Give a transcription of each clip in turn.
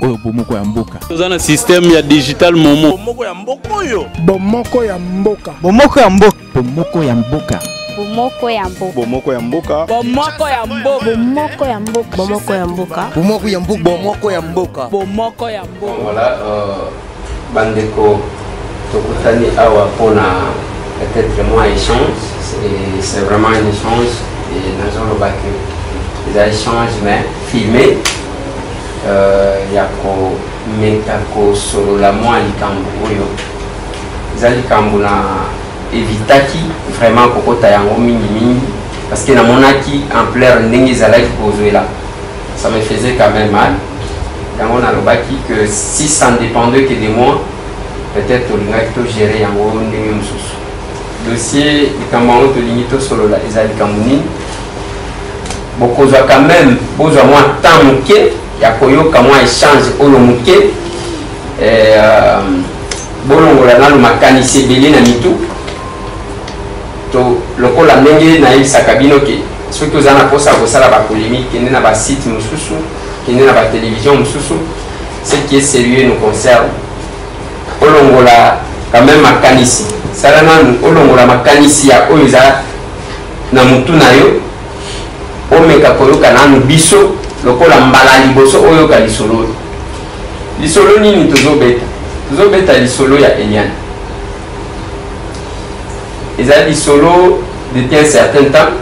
oyo bomoko ya mboka. Toza na système ya digital momo. Bomoko ya mboka oyo. Bomoko ya mboka. Bomoko ya mboka. Bomoko ya mboka. Bomoko ya mboka. Bomoko ya mboka. Bomoko ya mboka. Bomoko ya mboka. Bomoko ya mboka. Bomoko ya mboka. Bomoko ya mboka. Bomoko ya mboka. Voilà, bandeko tokutani awa pona peut-être moi échange, c'est vraiment un échange et nous allons voir que les échanges mais filmés yako metako solo la moi likambo oyo zali kambo na evitaki vraiment kokota yango mingi parce que na monaki ampleur ndenge zalaki kozwela ça me faisait quand même mal. Yango na lobaki que si ça ne dépendait que de moi, peut-être olingaki to gérer yango ndenge mosusu. Dossier likambo yango tolingi tosolola eza likambo nini bokozwa quand même bozwa mwa temps moke ya koyoka mwa échange oyo moke bolongola nano makanisi ebele na mitu to lokola ndenge nayebisaka bino ke soki oza na mposa kosala bapolémique kende na basite mosusu kende na batélévision mosusu ce qui est sérieux nous concerne olongola quand même makanisi sala nanu olongola makanisi ya oyo eza na mutu na yo omeka koyoka nanu biso lokola mbala liboso oyoka lisolo nini tozobeta lisolo ya Eliane ezali lisolo depuis un certain temps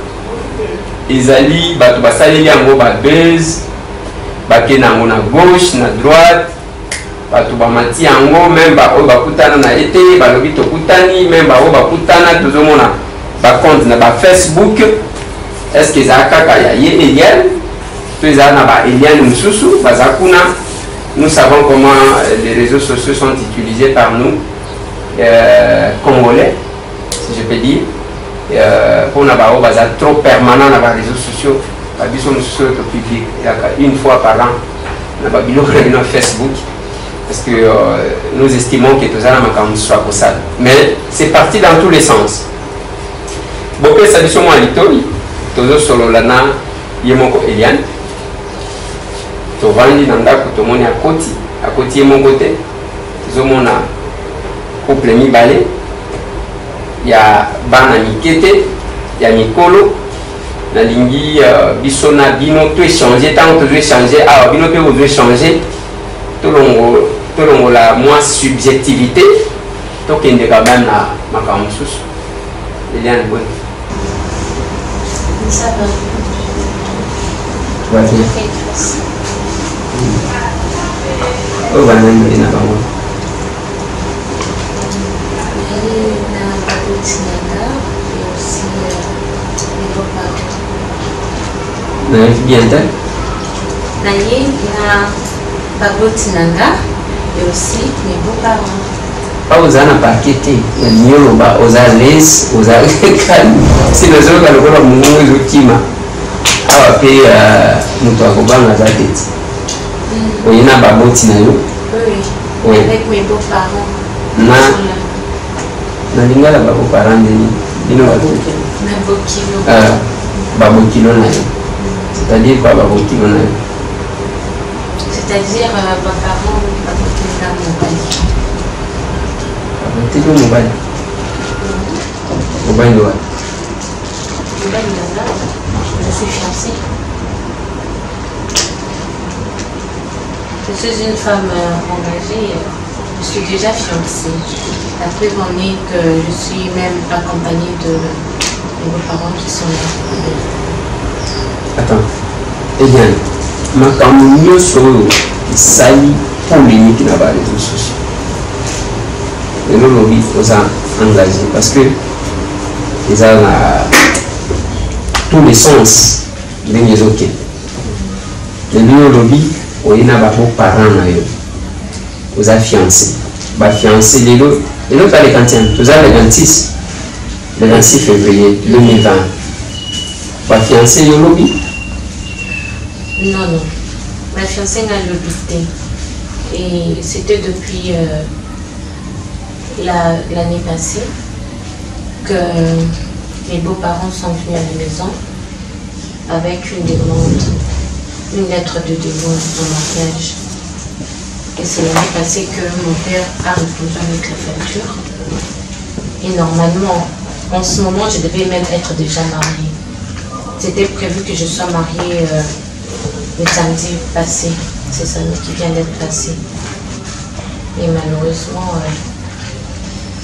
ezali bato basaleli yango babase bakende yango na gauche na droite bato bamati yango même baoyo bakutana na ete balobi tokutani même baoyo bakutana tozomona bacompte na bafacebook est-ce que ezala kaka ya ye Eliane to ezala na baeliane mosusu baza kuna. Nous savons comment les réseaux sociaux sont utilisés par nous Congolais, si je peux dire, pour na baoyo baza trop permanent na ba réseaux sociaux babiso mosusu oyo topublique une fois par an na babiloko na bino Facebook parce que nous estimons que tozala makambo mosusu akosala mais c'est parti dans tous les sens. Bopesa biso mwa litoi tozosolola na ye moko Eliane tovandi na ndako tomoni akoti ye moko te tozomona couple mibale ya bana mike te ya mikolo nalingi biso na bino to échanger ntango tozo échanger awa bino mpe bozo échanger tolongola mwa subjectivité tokende quand même na makambo mosusu. Eliane Boni ça va. Ouais. Oh, banani na bango. Na Babotinanga et aussi les beaux-parents. Na bien tel. Na Babotinanga et aussi mes beaux-parents. Pas aux ana pakete ya nyoloba oza les oza kali si nazo ka lokola mungu zotima awa pe muto akobanga zaketi oyina baboti na yo Oui, avec mes beaux-parents. Na lingala beaux-parents ndeni bino babokilo na yo c'est-à-dire quoi babokilo na yo c'est-à-dire beaux-parents babokilo na mobali. Tiko mobali. Mobali de quoi? Mobali là, je suis fiancée. Je suis une femme engagée. Je suis déjà fiancée. La preuve en est que je suis même accompagnée de mes beaux-parents qui sont là. Attends. Eliane, makambo nyonso oyo esali polémique na ba réseaux sociaux. Et nous lobby aux engagés parce que ils ont tous les sens des ok. Et nous lobby où il y a beaucoup parents aux fiancés, fiancés les l'autre à les cantines, tous les 26 février 2020. Fiancés le lobby. Non, ma fiancée n'a le douté et c'était depuis l'année passée que mes beaux-parents sont venus à la maison avec une demande, une lettre de demande en mariage. Et c'est l'année passée que mon père a répondu avec la facture. Et normalement, en ce moment, je devais même être déjà mariée. C'était prévu que je sois mariée le samedi passé. C'est samedi qui vient d'être passé. Et malheureusement,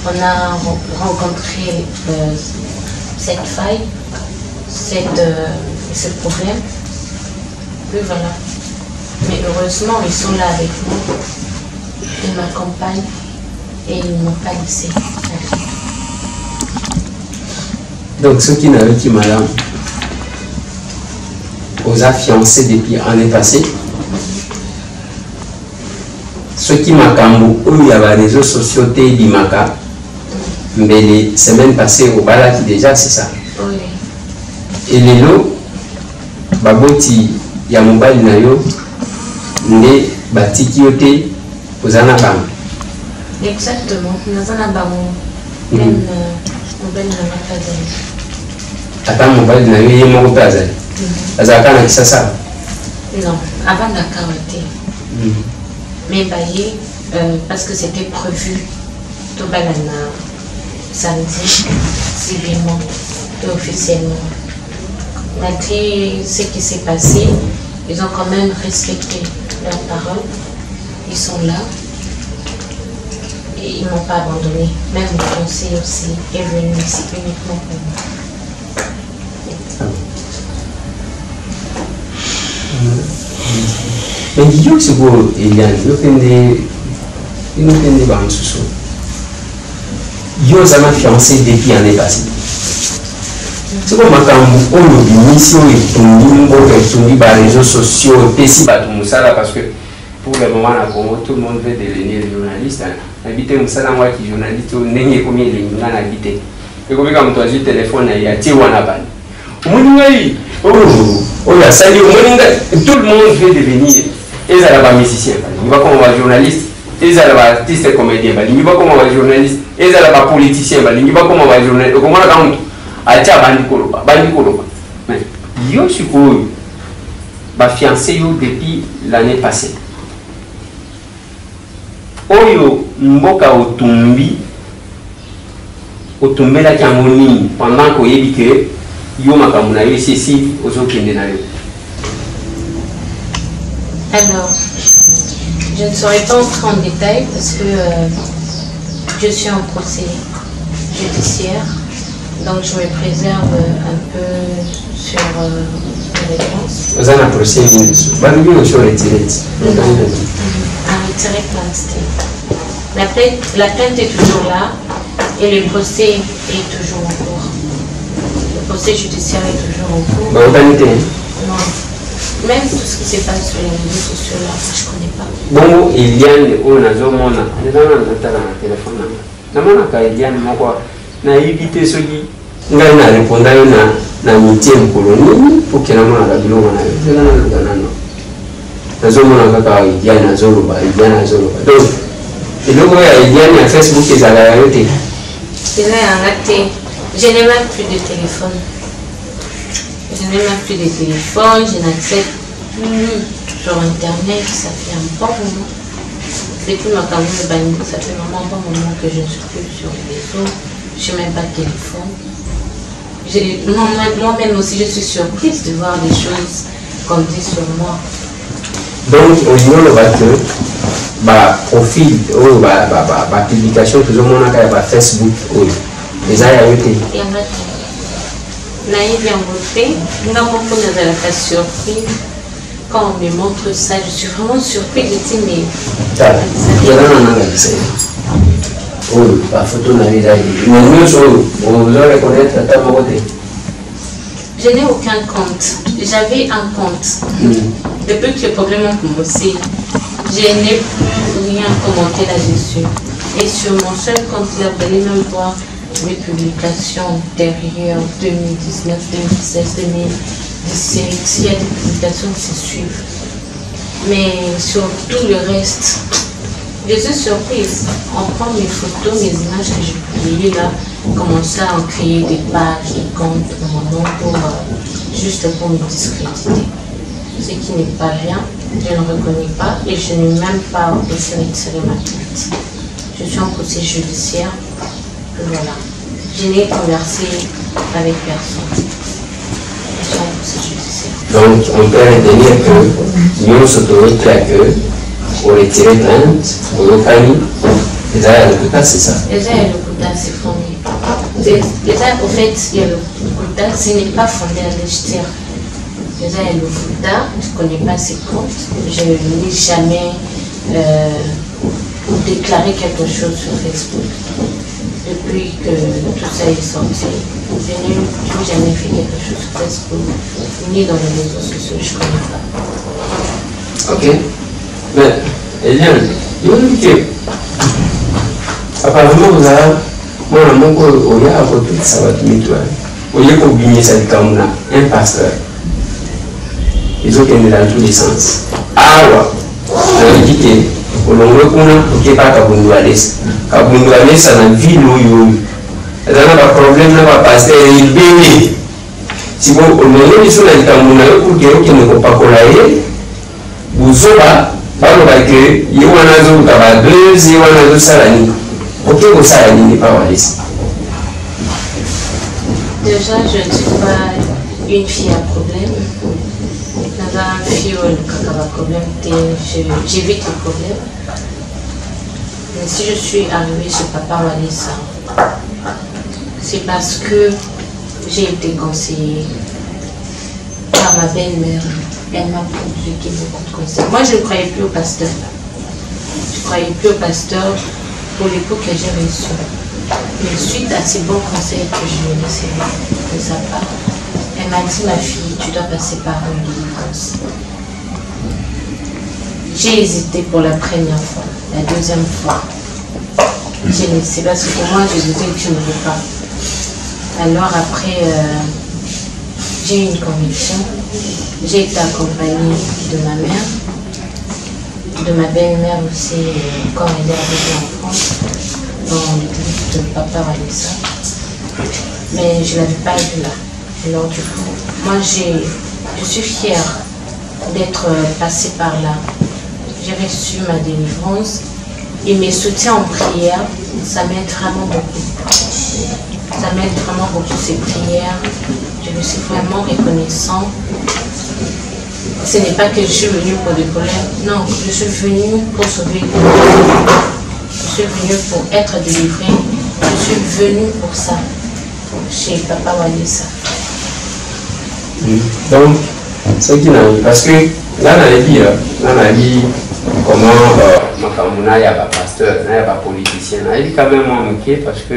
on a rencontré cette faille, ce problème. Et voilà. Mais heureusement, ils sont là avec moi. Ils m'accompagnent et ils ne m'ont pas laissé. Donc, ceux qui n'avaient pas madame, aux a fiancés depuis l'année passée. Ceux qui m'ont il y a des réseaux sociaux du Maka. Mais les semaines passées, au Balaki déjà, c'est ça. Oui. Et les lots, Baboti, Yamobal Nayo, ne Batiki Yote, aux Anabam. Exactement. Nous en avons même mobile n'a pas d'aide. Attends, mobile Nayo, il y a mon pazal. Azaka na ça. Non, avant la carotée. Mais baillé, parce que c'était prévu, tout banana, samedi, civilement, tout officiellement. Malgré ce qui s'est passé, ils ont quand même respecté leur parole. Ils sont là. Et ils ne m'ont pas abandonné. Même le conseil aussi est venu ici uniquement pour moi. Mais dis-moi ce que Eliane, il nous fait des banques sous. Yo zama fiancé depuis l'année passée. C'est comme quand on mission et tout les réseaux sociaux et si pas tout ça là parce que pour le moment à Congo tout le monde veut devenir journaliste. Habiter Moussala moi qui journaliste n'est combien les gens habiter. Et comme quand tu as un téléphone il y a Tiwana ban. Oh là ça dit tout le monde veut devenir ils allaient pas musicien, ils vont comme journaliste, ils allaient pas artiste comédien, ils vont comme journaliste, ils allaient pas politicien, ils vont comme journaliste. Comment on a acha bandikoloba. Mais yo sikoyo ba fiancé yo depuis l'année passée. Oyo mboka otumbela kiangoni pendant ko yebi que yo makamuna yo ceci ozokende na yo. Alors, je ne saurais pas entrer en détail parce que je suis en procès judiciaire, donc je me préserve un peu sur les réponses. Vous avez un procès à retirer plainte. La plainte est toujours là et le procès est toujours en cours. Le procès judiciaire est toujours en cours. Non. Même tout ce qui se passe sur les réseaux sociaux là, je ne connais pas. Bon, Eliane, on a Zomona, les gens ont un téléphone. Namana Eliane, moi, n'a évité ce qui n'a répondu à la huitième colonie pour qu'il y ait un bilon. Na Zomona Kaka, Eliane à Zoloba, Eliane à Zoloba. Donc, et le gars Eliane à Facebook, ils allaient arrêter. Je n'ai même plus de téléphone. Je n'ai même plus de téléphone, je n'accède plus sur internet, ça fait un bon moment. Depuis ma campagne de Bango, ça fait vraiment un bon moment que je ne suis plus sur les réseaux, je n'ai même pas de téléphone. Moi-même aussi, je suis surprise de voir des choses qu'on dit sur moi. Donc, au niveau de votre profil, la publication, tout le monde a Facebook, les a arrêtés. Naïve vient voter, nous avons fait la surprise. Quand on me montre ça, je suis vraiment surprise. Je dis, mais. La photo n'a pas. Mais nous, vous allez reconnaître ta beauté. Je n'ai aucun compte. J'avais un compte. Depuis que le problème a commencé, je n'ai rien commenté là-dessus. Et sur mon seul compte, là, vous allez même voir mes publications derrière 2019, 2016, 2017. S'il y a des publications qui se suivent. Mais sur tout le reste, je suis surprise. On prend mes photos, mes images que j'ai publiées là, commencer à en créer des pages, des comptes, mon nom, juste pour me discréditer. ce qui n'est pas bien, je ne reconnais pas et je n'ai même pas essayé de tirer ma tête. Je suis en procès judiciaire, voilà. Je n'ai conversé avec personne. Je suis en procès judiciaire. Donc, on peut retenir que nous s'autorité à que pour retirer plainte, pour le famille, les aides de Kouta, c'est ça? Les aides de Kouta, c'est fondé. Les aides, au fait, il y a le Kouta, ce n'est pas fondé à l'Égyptien. Les aides de Kouta, je ne connais pas ses comptes. Je n'ai jamais déclaré quelque chose sur Facebook. Depuis que tout ça est sorti, je n'ai plus jamais fait quelque chose sur Facebook, ni dans les réseaux sociaux, je ne connais pas. Ok. Mais, Eliane, il m'a dit que, apparemment, vous avez, moi, mon cours, il y a un peu de ça, au lieu qu'on gagne ça comme un pasteur, ils ont gagné dans tous les sens. Ah, ouais, j'avais dit que, au long de qu'on a pas Kabundu Alès ça n'a vie l'eau. Il y a un problème, il n'y a pas pasteur, il bénit. Si vous au long de ça, il y a un pour que ne peut pas coller, vous aurez. Parce que il y a un autre deux, il y a un autre salami. Ok, vous salami n'est pas wallis. Déjà, je ne suis pas une fille à problème. Dans un fille où il y a un problème, j'évite le problème. Mais si je suis arrivée chez Papa Walisa, c'est parce que j'ai été conseillée par ma belle-mère. Elle m'a produit beaucoup de conseils. Moi, je ne croyais plus au pasteur. Je ne croyais plus au pasteur pour l'époque que j'ai reçu. Mais suite à ces bons conseils que je lui ai laissés de sa part, elle m'a dit, ma fille, tu dois passer par une délivrance. J'ai hésité pour la première fois. La deuxième fois, j'ai laissé parce que pour moi, je disais que je ne veux pas. Alors après, j'ai eu une conviction. J'ai été accompagnée de ma mère, de ma belle-mère aussi, quand elle est arrivée en France, dans l'église de Papa Walisa. Mais je ne l'avais pas vue là. Alors du coup, moi je suis fière d'être passée par là. J'ai reçu ma délivrance et mes soutiens en prière, ça m'aide vraiment beaucoup. Ça m'aide vraiment beaucoup ces prières. Je me suis vraiment reconnaissant. Ce n'est pas que je suis venue pour des problèmes. Non, je suis venue pour sauver. Je suis venue pour être délivrée. Je suis venue pour ça. Chez Papa Walisa. Donc, c'est qui n'a parce que là, on a dit comment il y a pas pasteur, il n'y a pas politicien. Il dit quand même manqué parce que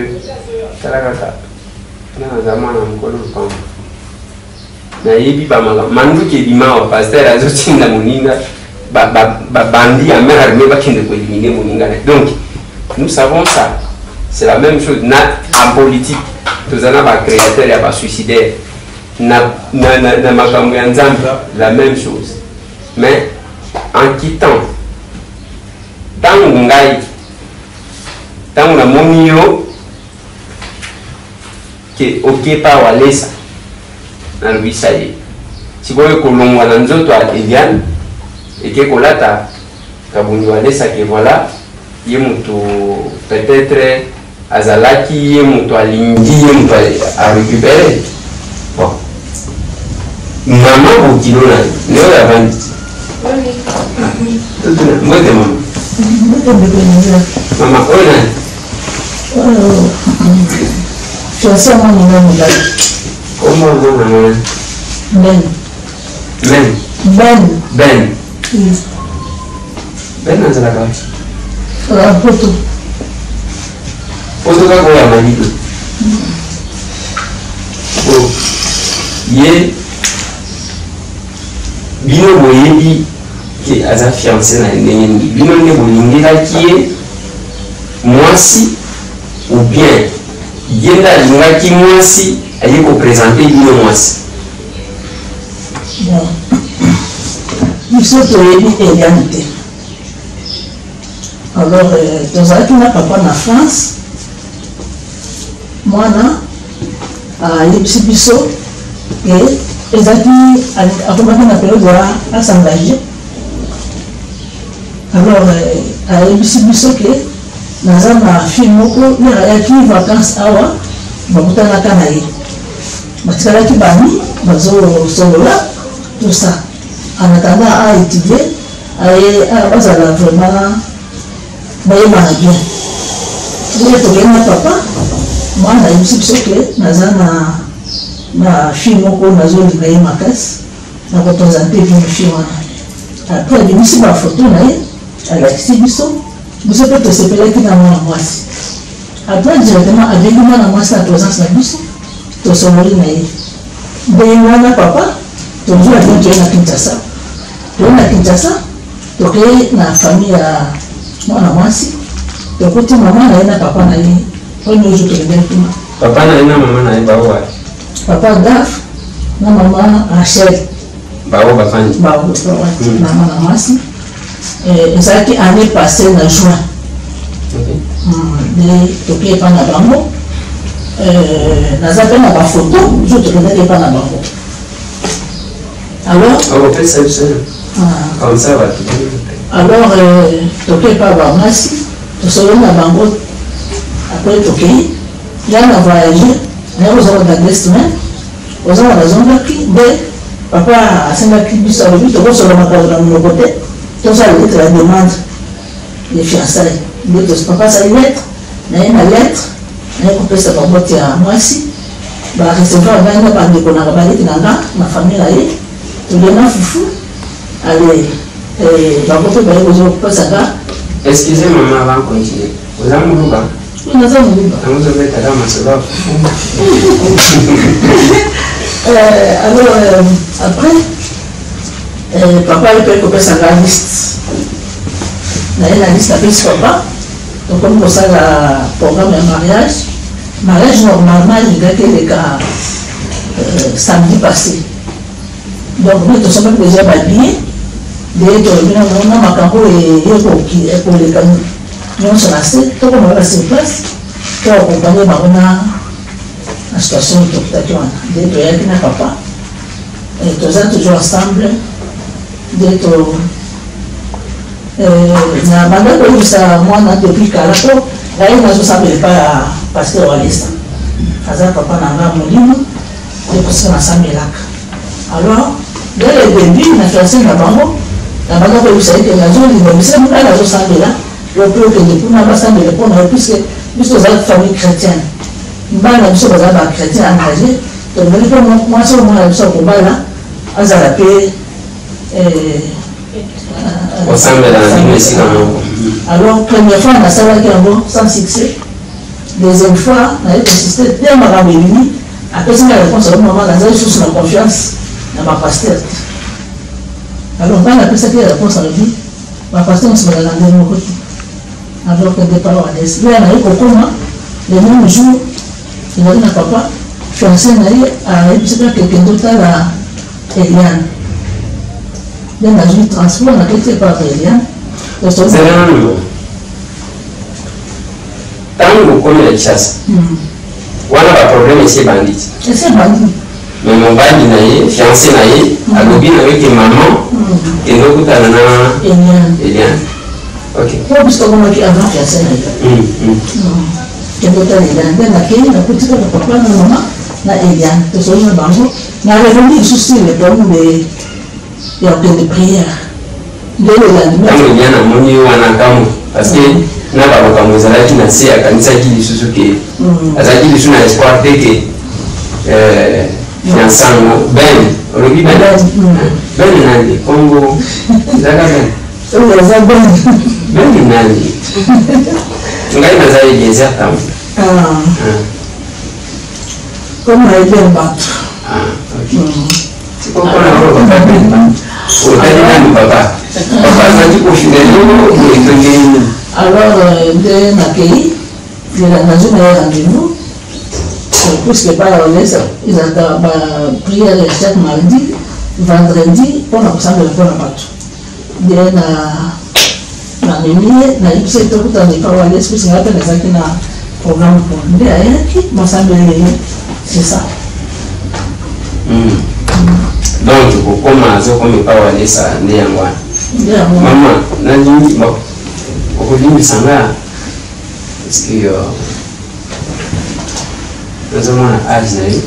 nayebi mandu ke bima pasteur azotinda moninga bandi ya mère armée bakende ko éliminer moninga. Donc nous savons ça, c'est la même chose en politique. Tous en a créateur ya ba suicidaire na makambo ya nzambe la même chose. Mais en quittant tangu ngai tangu na monio que ok pa walesa na luisa ye sikoyo kolongwa na nzoto ya Eliane eke kolata kabundu walesa ke voilà ye mutu peut-être azalaki ye mutu alingi ye mutu a récupérer bon maman bokilo na leo ya bandi mwete mama oyo nani Chosia mwana mwana. Comment on Ben. Ben. Ben. Ben. Yes. Ben dans la carte. Photo. Photo kako ya manito. Oh. Ye. Bino boyebi ki aza fiancé na ndenge bino ne bolingela ki mwasi ou bien yenda lingaki mwasi aye ko présenter bino mwasi. Bon. Il faut que Eliane. Alors, dans un papa en France, moi, à l'Ipsibiso, et Ezaki a commencé la période à s'engager. Alors, à l'ébissi que naza na fille moko ayaki vacances awa bakutanaka na ye batikalaki bami bazosolola tout ça en attendant à étudier bazala vraiment bayebana bien ndenge tokei na papa mwana ayebisi biso ke naza na fille moko nazolinga ye makasi na koprésente vini fille wana après abimisi bafoto na ye alakisi biso biso mpe tosepelaki na mwana mwasi après directement abengi mwana mwasi na présence na biso tosomoli na ye ndenge wana papa tozwi avion toye na Kinshasa toye na Kinshasa tokei na famille ya mwana mwasi tokuti mama na ye na papa na ye oyo ozo tokendeli kuna papa na ye na mama na ye bao wapi papa Daf na mama Rachel bao bafani na mwana mwasi ezalaki année passée na juin nde tokei epa na bango naza mpe na bafoto jo tokendaki epa na bango alors tokei epa bamwasi tosololi na bango après tokei ya na voyage naye kozala na 2 semaines ozala nazongaki nde papa asengaki biso alobi tokosolola makambo na monoko te tosala lettre la demande de fiançailles nde papa asali lettre naye na lettre naye kopesa babote ya mwasi barecevoir ngai na bandeko nanga baleki na nga na famille na ye tolena fufu ale bango mpe baye kozwa kopesa nga excusez maman avant continuer oza moluba naza moluba namozobetaka masolo alors après papa ye mpe kopesa nga liste naye na liste apesi papa tokomi kosala programme ya mariage normalement elingaki eleka samedi passé donc nde tosombaki déjà babillet nde tolobi na makambo ekoleka nyonso na se tokomaka sur place to akompagne bango na situation tokutaki wana nde toyaki na papa toza toujours ensemble nde na banda koyebisa mwana depuis kala to ngaye nazosambela epa ya paster walesa aza papa na nga molimo nde kosika nasambelaka alors dès le début na fiancé na bango na banda koyebisa ete nazolinga bisa mona nazosambela lope okende mpona basambela mpona yo puisque biso tozala famille chrétienne mbala na biso bazala bachrétien engagé tolobeli mpe mwasi oyo mwana na biso akobala azala mpe alors première fois nasalaki yango sans succès deuxième fois naye consiste te makambo ebimi apesinga réponse alo mama nazali susu na confiance na bapaster te alors ngai napesaki réponse alobi bapaster mosi bazala ndenge moko te alors que départ wadesi lea naye kokoma le même jour ezali na papa fiancé na ye ayebisaka kekende otala Eliane nde nazwi transport naketi epa Eliane ntango okomi na Kinshasa wana baproblème esi ebanditi mais mobali na ye fiancé na ye alobi na yo ke maman kende okutana na Eliane po biso tokomaki avant fiancé na ye kende otala Eliane nde nakei nakotika na papa na mama na Eliane tosoli na bango na revenu lisusu le problème ya okende prière ntango Eliane amoni wana kamwe parce que na balokambo ezalaki na se akanisaki lisusu ke azalaki lisusu na espoir te ke fiançango ben olobi ben nani kongo ezaka ben nani ngai naza eliezer tambo comme aiden bato sikokona papa otali nani papa azalaki kofinelo etongeni alors nde nakei nazwi na ye rendez-vous puisque ezalaka baprière ya chaque mardi vendredi mpona kosambela mpona bato nde namemi ye nayebisi ete okutana epa walesi puisque ngai mpe nazalaki na programme po nde ayaki masambeli ye c'est ça donc kokoma azokomi pa walesa nde yango wana mama nalingi okolimbisanga parce que nazomona age na yo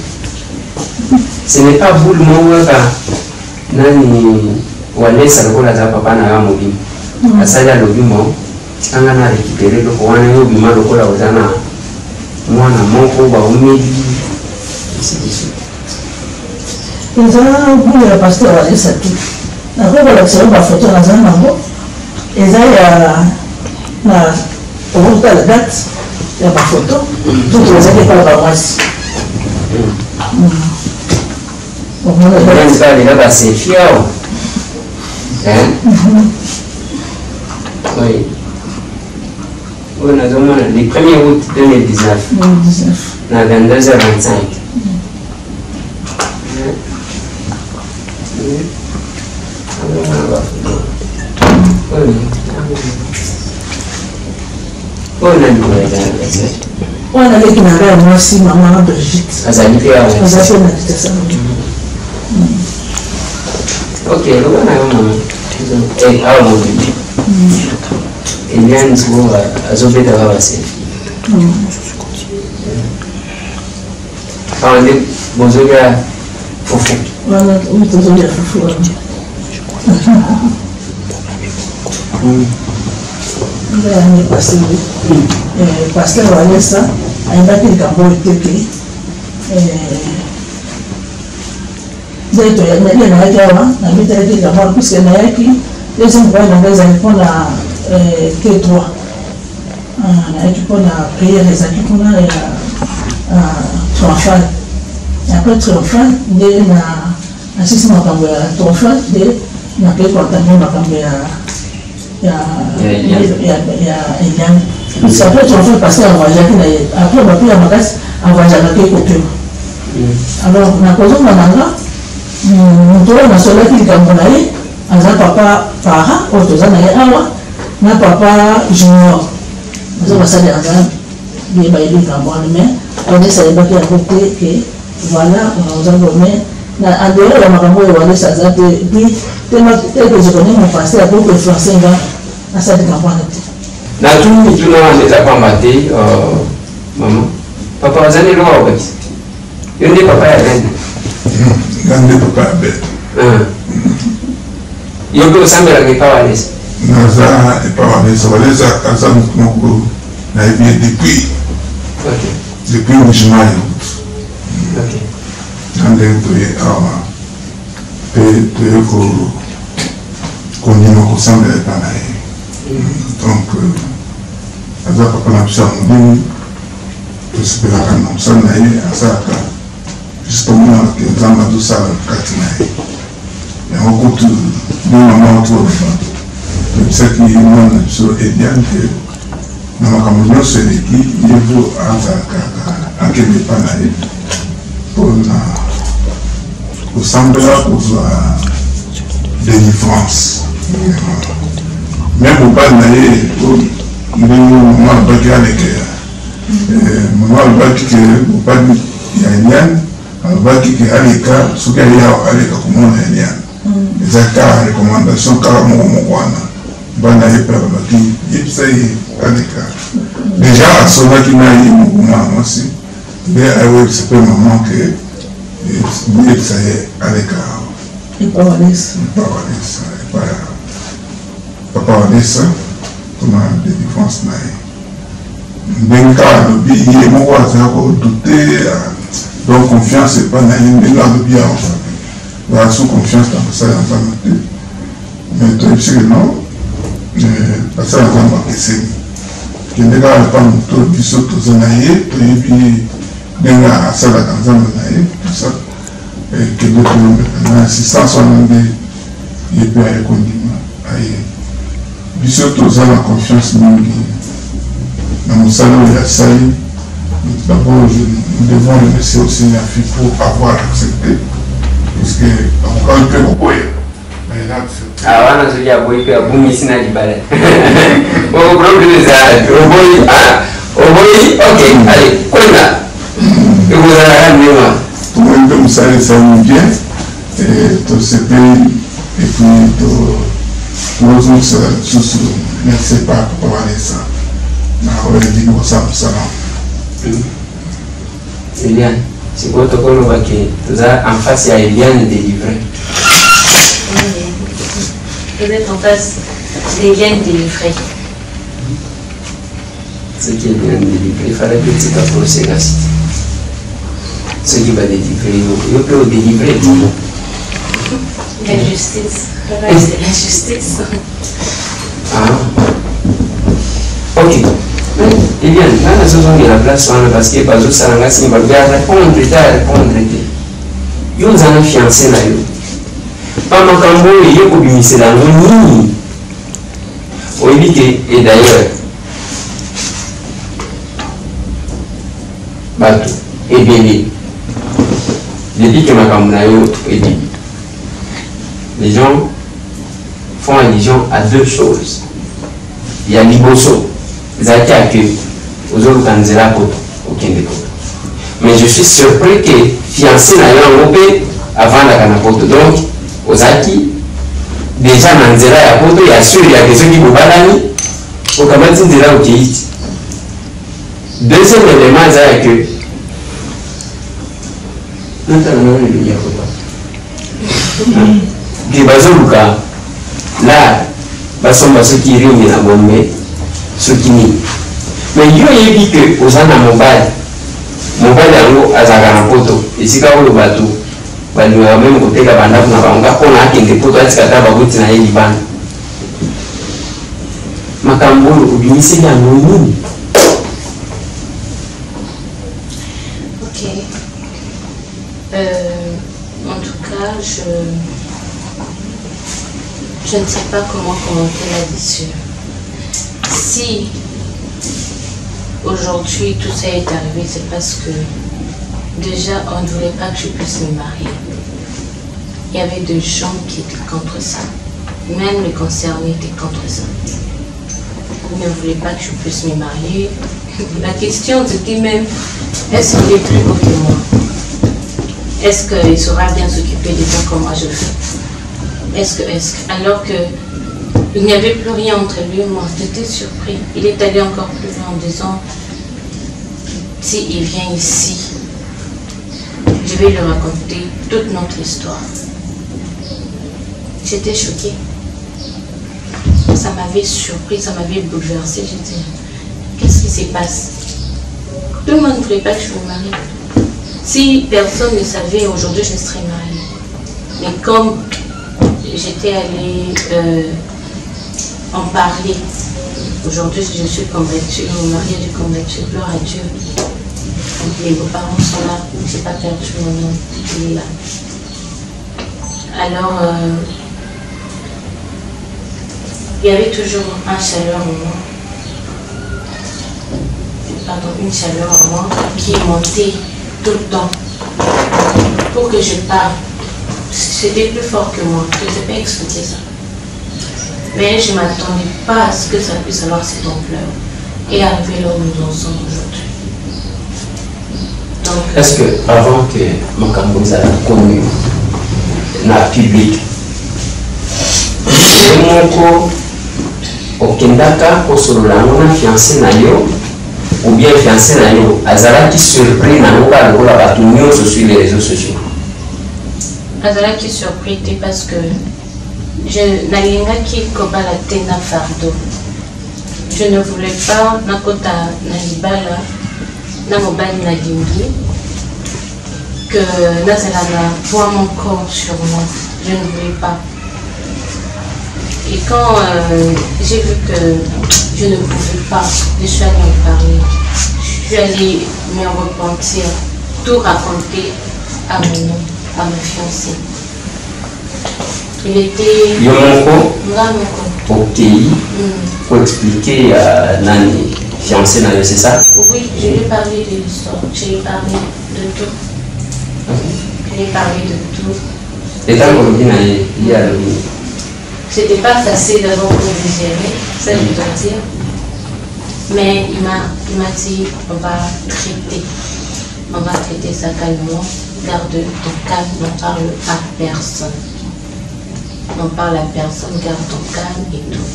ce n'est pas boule moko kaka nani walesa lokola aza papa na yo mobima asali alobi mo anga na récupéré eloko wana yo obima lokola oza na mwana moko baumeli eza bule ya paster walesa tu nakokolakisa yo bafoto naza nango eza ya na okotala date ya bafoto tutu ezaki ekala bamwasi omonaalela baselfie awa oui oyo nazomona le 1er août 2019 na 22h25 wana leki na ngai ya mwasi mama Brigitte azali mpe awa aza mpe na kitasa ok lobana yo mama awa mobibi eliane siko azobetaka baselfi awa nde bozolia fufu wana oyo tozolia fufu wana ngai paseri paster walesa ayembaki likambo oyo te ke nde nayaki awa nabitalaki likambo wana puiske nayaki deuxième voyage na ngai ezali mpona T3 nayaki mpona priere ezalaki mpona ya triomphal après triomphal nde nasisi makambo ya triomphal nde nakei koatambe makambo ya Eliane. C'est après tu vas faire passer en voyage après on va plus à ma place en voyage avec côté. Alors na cause on a on na sola qui cambonaye aza papa para otoza na awa na papa junior. Nous va ça de aza bien bailler cambone mais on est ça ba qui à côté que voilà on a donné na andele la makambo ya wale ça za puis tellement que je connais mon pasteur pour que français va asadi cambone. Na tuni tuna wanaweza kwamba te mama papa wazani lo wabaki yende papa ya gani gande papa ya bet yobe usambela ngepa walesa naza epa walesa walesa kaza moko na ebi depuis mjimayo nande toye awa pe toye konima kosambela epa na ye donc aza papa na biso ya molimo tosepelaka na mosala na ye asalaka justement ke nzambe azosala kati na ye yango kutu nde mama otofa tobisaki mwana na biso Eliane te na makambo nyonso eleki yevo azalaka akende epa na ye mpona kosambela kozwa délivrance même mobali na ye ndenge mama alobaki alekea mama alobaki ke mobali ya Eliane alobaki ke aleka soki aye awa aleka komona Eliane eza kaka recommandation kaka moko wana mobali na ye mpe alobaki yebisa ye aleka déjà asonaki na ye mokuma mwasi nde ayebisa mpe mama ke yebisa ye aleka awa epawalesa papa walesa mpona délivrance na ye ndenge kaka alobi ye moko aza kodute donc confiance epa na ye ndenge alobi awa ba sous confiance na basala ya nzambe te mais toyebisi ke non basala ya nzambe akeseni kende kaka epa moto biso toza na ye toyebi ndenge asalaka nzambe na ye tosa kende na assistance wana nde ye mpe aye kondima aye biso toza na confiance mingi na mosala oyo asali. D'abord nous devons remercier aussi la fille pour avoir accepté parce que quand on peut beaucoup awana zoja boy pe abumi sina libala o problem za oboy okay allez kwenda eboza nima tout le monde me sait ça bien to CP et puis to ressources sous merci pas pour Vanessa. Na on dit que ça Eliane, c'est quoi ton colo qui en face à Eliane délivré? Vous êtes en face d'Eliane délivré. Ce qui est bien délivré, il fallait que tu t'approches de ce qui va délivrer, il peut délivrer tout. La justice. C'est la justice. Ah. Ok. Eliane, là, nous avons la place parce que pas juste ça, on va répondre, répondre. Yo nous avons fiancé là. Pas ma cambo et yo obéissez la nuit. Oui, et d'ailleurs, bateau et bébé. Depuis que ma cambo est dit, les gens font allusion à deux choses. Il y a Liboso, les accueils aux autres candidats pour aucun des potes. Mais je suis surpris que fiancé n'a eu un opé avant la canapote. Donc, aux acquis, déjà dans Nzela ya poto, il y a sûr, il y a des gens qui vont balani, au Kamati Nzela au Kéiti. Deuxième élément, c'est que. Non, non, il y a pas. Des bazooka, là, basomba ceux qui riment la bombe, ceux qui nient. Mais il y a dit que aux gens à mobile yango azaka na poto esika oyo bato balinga même koteka bandaku na bango mpona akende poto atikata bakuti na ye libanda makambo oyo obimiseli yango nini? Ok. En tout cas, je ne sais pas comment commenter là-dessus. Si aujourd'hui tout ça est arrivé, c'est parce que déjà on ne voulait pas que je puisse me marier. Il y avait des gens qui étaient contre ça. Même les concernés étaient contre ça. Ils ne voulaient pas que je puisse me marier. La question c'était même, est-ce qu'il est plus beau que moi? Est-ce qu'il saura bien s'occuper des gens comme moi je le fais? Alors que il n'y avait plus rien entre lui et moi, j'étais surpris. Il est allé encore plus loin en disant, s'il vient ici, je vais lui raconter toute notre histoire. J'étais choquée. Ça m'avait surpris, ça m'avait bouleversée. J'ai dit, qu'est-ce qui se passe? Tout le monde ne voulait pas que je me marie. Si personne ne savait, aujourd'hui je serais mariée. Mais comme j'étais allée en parler, aujourd'hui je suis convaincue, mon mari est convaincu, gloire à Dieu. Les beaux-parents sont là, je n'ai pas perdu mon nom, il est là. Alors, il y avait toujours une chaleur en moi qui montait tout le temps pour que je parle. C'était plus fort que moi, je ne sais pas expliquer ça. Mais je ne m'attendais pas à ce que ça puisse avoir cette ampleur et arriver là où nous en sommes aujourd'hui. Est-ce que avant que Makamboza ait connu dans le public, Okendaka Osololango na fiancé na yo ou bien fiancé na yo Azala qui surpris na ngoka lokola bato nyonso sur les réseaux sociaux? Azala qui surpris parce que je n'alingaki kobala te na fardeau. Je ne voulais pas nakota na libala na mobali na lingi que nazala na poids mon corps sur moi. Je ne voulais pas. Et quand j'ai vu que je ne pouvais pas, je suis allée en parler. Je suis allée me repentir, tout raconter à mon homme, à ma fiancée. Il était... Yomoko ok. Pour expliquer à Nani, fiancée Nani, c'est ça? Oui, je lui ai parlé de l'histoire, je lui ai parlé de tout. Je lui ai parlé de tout. Et tant qu'on dit Nani, il y a le... C'était pas facile d'abord pour digérer, ça je dois dire. Mais il m'a dit, on va traiter ça calmement. garde ton calme, n'en parle à personne. N'en parle à personne, garde ton calme et tout.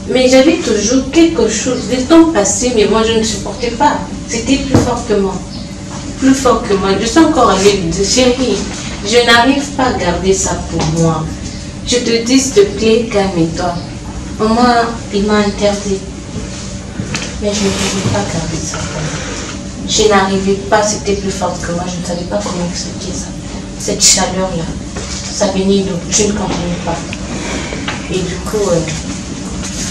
Mais j'avais toujours quelque chose. Le temps passé, mais moi je ne supportais pas. C'était plus fort que moi. Plus fort que moi. Je suis encore allée lui dire, chérie, je n'arrive pas à garder ça pour moi. Je te dis, s'il te plaît, calme-toi. Au moins, il m'a interdit. Mais je ne pouvais pas garder ça pour moi. Je n'arrivais pas, c'était plus fort que moi. Je ne savais pas comment expliquer ça. Cette chaleur-là, ça venait d'où? Je ne comprenais pas. Et du coup,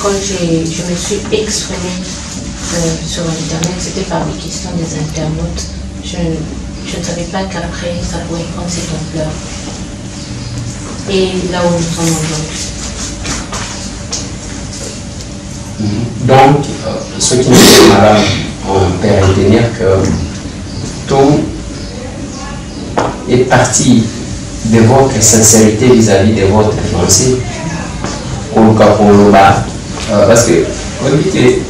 quand je me suis exprimée sur Internet, c'était par les questions des internautes. Je ne savais pas qu'après, ça pourrait prendre cette ampleur. Et là où nous sommes aujourd'hui. Donc, ceux qui nous sont malades, on peut retenir que tout est parti de votre sincérité vis-à-vis de votre fiancé. Parce que, vous dites,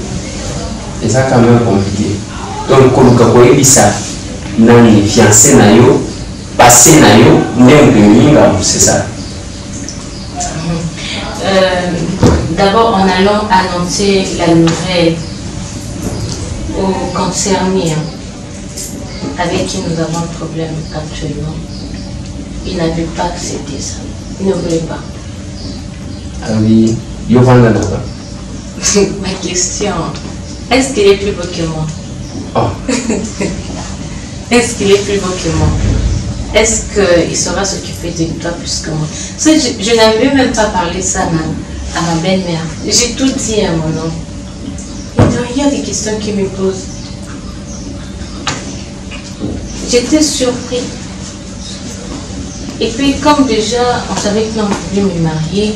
c'est ça quand même compliqué. Donc, ça, nani fiancé nayo, passé nayo, c'est ça. D'abord, en allant annoncer la nouvelle aux concernés avec qui nous avons un problème actuellement, ils n'avaient pas accepté ça. Ils ne voulaient pas. Ah oui, Ma question, est-ce qu'il est plus beau que moi? Oh. Est-ce qu'il est plus beau que moi? Est-ce qu'il saura s'occuper de toi plus que moi? Je n'avais même pas parlé ça à ma belle-mère. J'ai tout dit à mon homme. Il y a des questions qui me posent. J'étais surpris. Et puis comme déjà on savait que l'on pouvait me marier,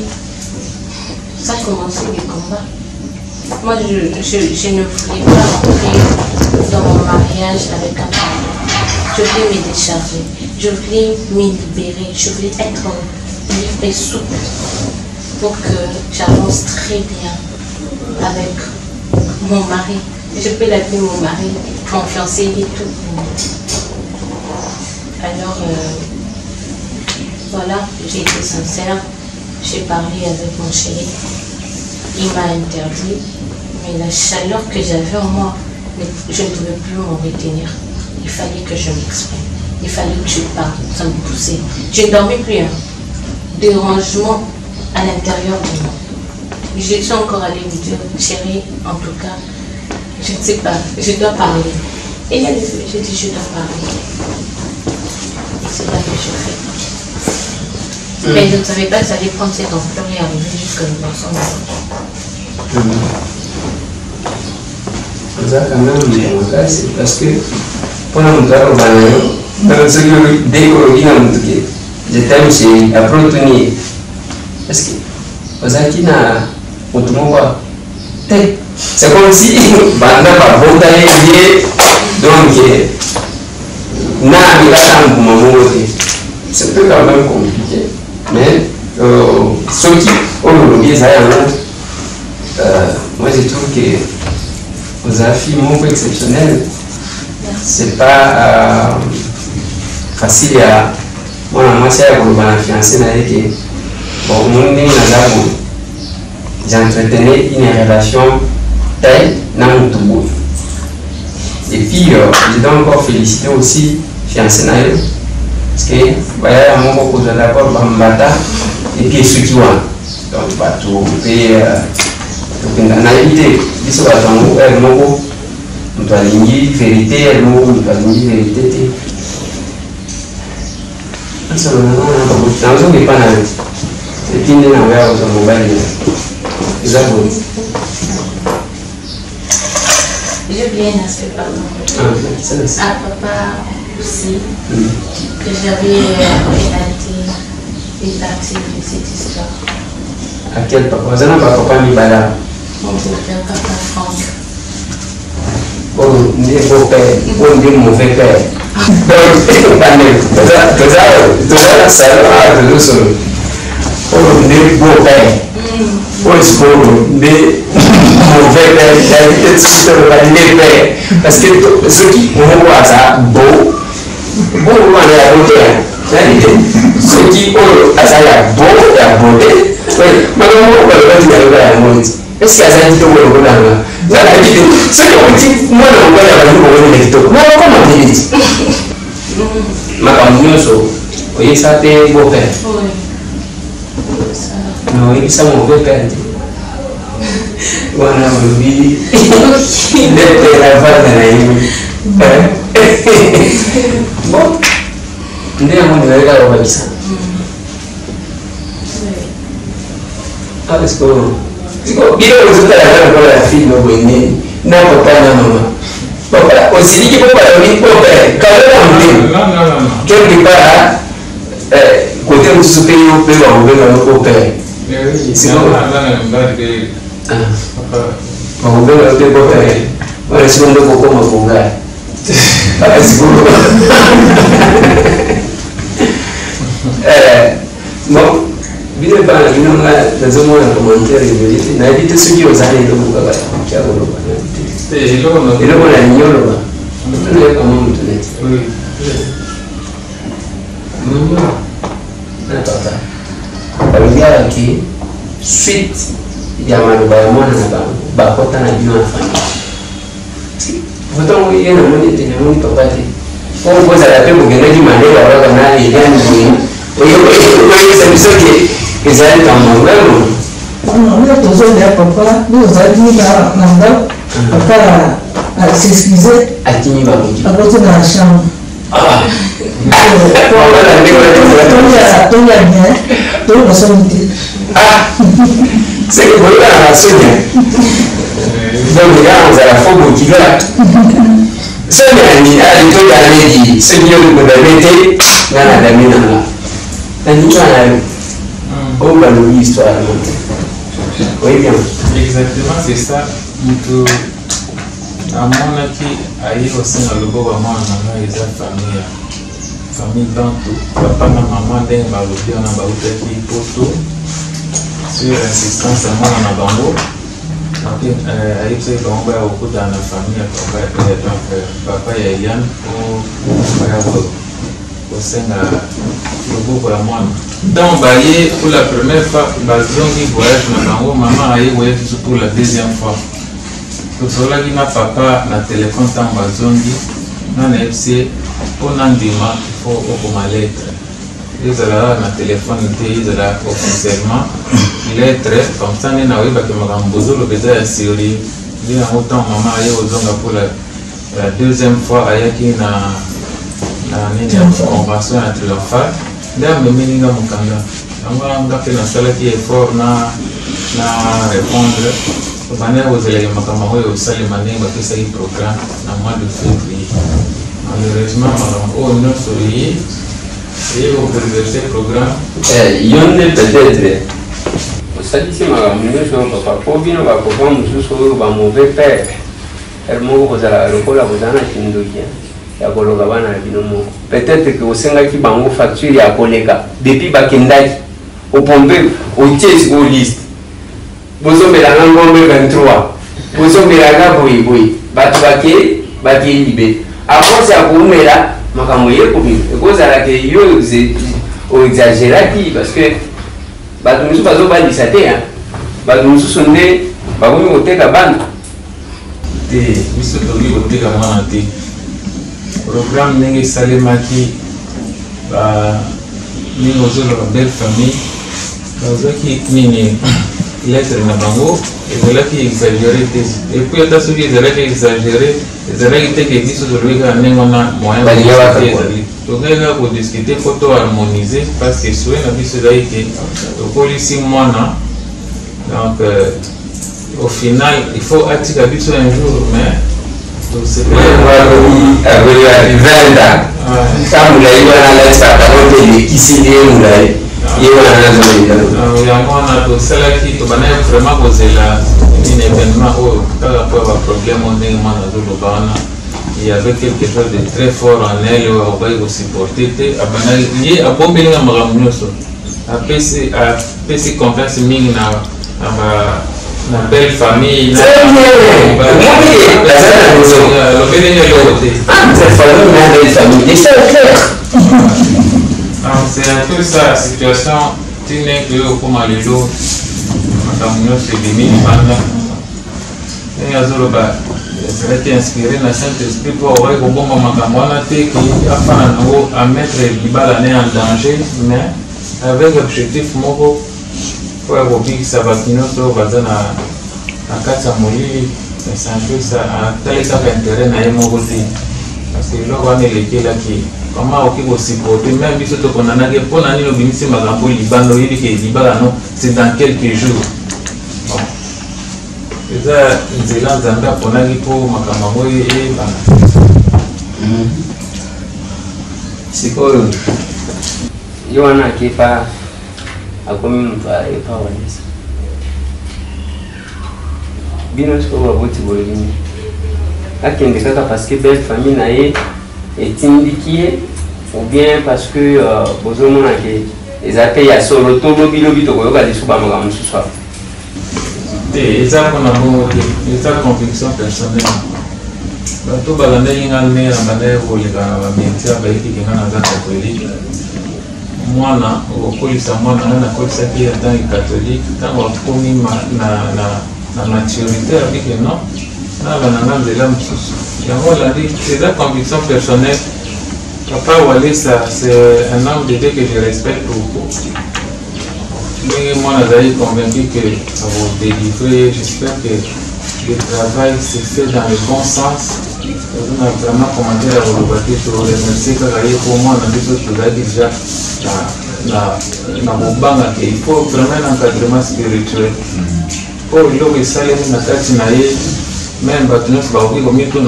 ça a commencé les combats. Moi je ne voulais pas rentrer dans mon mariage avec un homme. Je voulais me décharger, je voulais me libérer, je voulais être libre et souple pour que j'avance très bien avec mon mari. Je peux l'appeler mon mari, mon fiancé et tout. Alors, voilà, j'ai été sincère, j'ai parlé avec mon chéri, il m'a interdit, mais la chaleur que j'avais en moi, je ne pouvais plus m'en retenir. Il fallait que je m'exprime, il fallait que je parle, ça me poussait. Je ne dormais plus, dérangement à l'intérieur de moi. Je suis encore allée lui dire, chérie, en tout cas, je ne sais pas, je dois parler. Et il a dit, j'ai dit, je dois parler. C'est là que je fais. Mais je ne savais pas que ça allait prendre cette ampleur et arriver jusqu'à nous ensemble. C'est parce que pendant mon travail, dès que je t'aime, c'est après obtenir. Parce que c'est comme si Banda va voter donc c'est quand même compliqué. Mais ceux qui ont le biais, moi je trouve que vous avez fait un peu exceptionnel. C'est pas facile à moi c'est à vous fiancé avec bon j'entretenais une relation telle dans tout beau. Et puis je dois encore féliciter aussi fiancé naïf parce que voilà mon beaucoup de l'accord bambata et puis ceux qui ont donc pas tout et donc en réalité ils sont dans mon mot on doit aligner vérité elle mot on doit aligner vérité ça non non pas là et puis nous on va au mobile exactement. J'ai oublié un aspect, pardon. À papa aussi, que j'avais relaté une partie de cette histoire. À quel papa? Vous avez un papa mi bala? Mon beau-père, papa Franck. Oh, des beaux-pères, ou des mauvais pères. Oh, des beaux-pères. Des mauvais pères, parce que ceux qui ont ça beau, bon wana ya bote soki oyo aza ya bo ya bote makambo balobaki yaloba yango neti eske azali kitoko lokolanga zalaki te soki okuti mwana mobali abandi komoni na kitoko nakokoma te neti makambo nyonso oyebisa te beau-père oyebisa mo beau-père te wana olobi ndete na vanda na ye bon nde yango ndingaka kobakisa parce que biloko ezotalaka lokola ya filme boyene na papa na mama papa osiliki papa lobi papa kabela motema quelque part kote mosusu mpe yo mpe bakobenga yo opere bakobenga yo mpe popere wana siko nde kokoma kogala sikoyo bon bino bana bino nga nazomona commentaire ebele te nayebi te soki ozali eloko kaka kya koloba eloko na lingi oloba toyekama motu neti mama na papa balobiyaki suite ya maloba ya mwana na bango bakota na bino na famille pourtant ye namoni ete namoni papa te po kozala mpe bokendaki mandela kaka na eliani boye oyebisa biso ke ezali kamangano nga tozolea papa nde ozalaki na ndako papa s'excuse atimi bamoki akoti na chambre tolia bien toyo basoni te seke boyokana na sonia donc nga ozala fo bokila sonia ni alitoyanedi soki yolikondame te nga na dami nanga naniwana oyo balobi histoire monte oui bien exactement c'est ça moto amonaki aye kosenga loboko mwana na ngai eza famille bantu papa na mama ndenge balobi wana bautaki poto sur insistance ya mwana na bango ayebisaki bango baya kokutana na famille ya papa ya Eliane po baya kosenga loboko ya mwana donc baye pour la première fois bazongi voyage na bango mama aye voyage pour la deuxième fois tozolaki na papa na telefone ntango bazongi nana yebisi mpona ndima ifo okoma lettre ezalaka na telefone te ezalaka officiellement lettre comme ça nde naoyebaki makambo bozoloba eza ya siri nde yango ntango mama aye kozonga pour la deuxième fois ayaki na nini ya convention ya triomphale nde amemeli nga mokanda yango nga mpe nasalaki effort na répondre bana kozalaki makambo oyo osalema ndenge bapesaki programme na mois de février malheureusement makambo oyo nyonso eye kopreverse programme yo nde peut-être osalisi makambo nyonso oyo papa po bino bakopa mosusu oyo bamauvais père ere moko kozalaka lokola kozala na kindoki ya koloka bana na bino moko peut-être ke osengaki bango facture ya koleka depuis bakendaki opompe otie sikoyo liste bozombelanga ngombe 23 bozombelanga boyeboye bato bake libe aforce ya koumela makambo yekobino ekozalaka yo oexageraki parce que bato mosusu bazobalisa te bato mosusu nde bakomi koteka bana te biso tokoki koteka mwana te programme ndenge esalemaki ndenge ozoloba belle famille bazwaki nini lettre na bango ezalaki exagéré te epuis ata soki ezalaki exagéré ezalaki te ke biso tolobi kaka ndenge wana moyen ezali tokei kaka kodiscute po to harmoniser parce que souhait na biso ezali ke tokolisi mwana donc au final il faut atika biso un jour mais kamulai wana latisakaote elekisi nde mulai ye wana nazolela yango wana tosalaki tobandaki vraiment kozela une événement oyo kaka po ya baproblème oyo ndenge mwana azoloba wana il y avait quelque chose de très fort en elle oyo akobaki kosupporte te abandaki ye abombelinga makambo nyonso apesi confiance mingi na Une belle famille. Très bien. C'est un peu ça la situation. Tu n'es que comme à l'élo. Madame c'est demi banda. Et azoloba. C'est été inspiré dans Saint-Esprit pour avoir un bon moment qui a à mettre l'ibala en danger, mais avec l'objectif moko pour avoir que ça va finir sur bazana à Katsamoli. C'est un peu ça. Tel ça intérêt na yemogoti. Parce que là on est les là qui comment on peut supporter même si on a que pour l'année au binisi magambo libano il dit que libala non c'est dans quelques jours. Bon. C'est ça nzela nzambe aponaki po makambo oyo eyebana. Sikoyo yo wana akepa akomi moto ayepa walisa bino sikoyo baboti bolimi akende kaka parce que belle famille na ye etindiki ye ou bien parce que bozomona ke eza te ya solo to lobilobi tokoyoka lisusu bamakambo mosusu apo Et ça qu'on a une conviction personnelle. Tout le monde est en manière où les gens ont mis à catholique. Moi, je catholique. Quand on la maturité, avec non, c'est la conviction personnelle. Papa Wally, c'est un homme de Dieu que je respecte beaucoup. Moi, je suis convaincu que ça va délivrer. J'espère que le travail se fait dans le bon sens. On a vraiment commenté la volonté sur les remercier pour moi, on a dit que déjà dans mon banc, il faut vraiment un encadrement spirituel. Pour l'eau et ça, il y a même si on